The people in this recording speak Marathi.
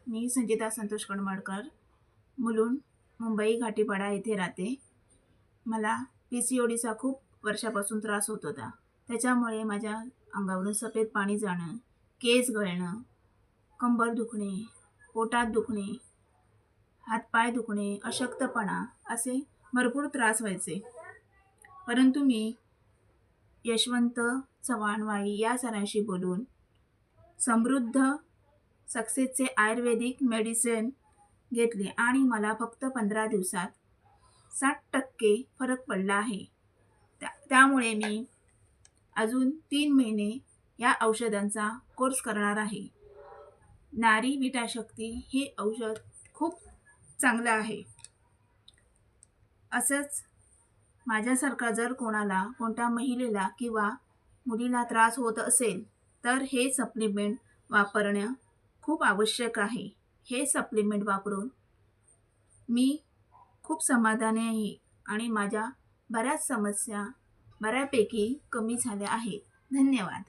मी संगीता संतोष कडमडकर, मुलुंड, मुंबई घाटीपाडा येथे राहते. मला PCODचा खूप वर्षापासून त्रास होत होता. त्याच्यामुळे माझ्या अंगावरून सफेद पाणी जाणं, केस गळणं, कंबर दुखणे, पोटात दुखणे, हातपाय दुखणे, अशक्तपणा असे भरपूर त्रास व्हायचे. परंतु मी यशवंत चव्हाण वाई या सरांशी बोलून समृद्ध सक्सेसचे आयुर्वेदिक मेडिसिन घेतले आणि मला फक्त 15 दिवसात 60% फरक पडला आहे. त्यामुळे मी अजून 3 महिने या औषधांचा कोर्स करणार आहे. नारी विटाशक्ती हे औषध खूप चांगलं आहे. असंच माझ्यासारखा जर कोणत्या महिलेला किंवा मुलीला त्रास होत असेल तर हे सप्लिमेंट वापरणं खूप आवश्यक आहे. हे सप्लिमेंट वापरून मी खूप समाधानी आहे आणि माझ्या बऱ्याच समस्या बऱ्यापैकी कमी झाल्या आहेत. धन्यवाद.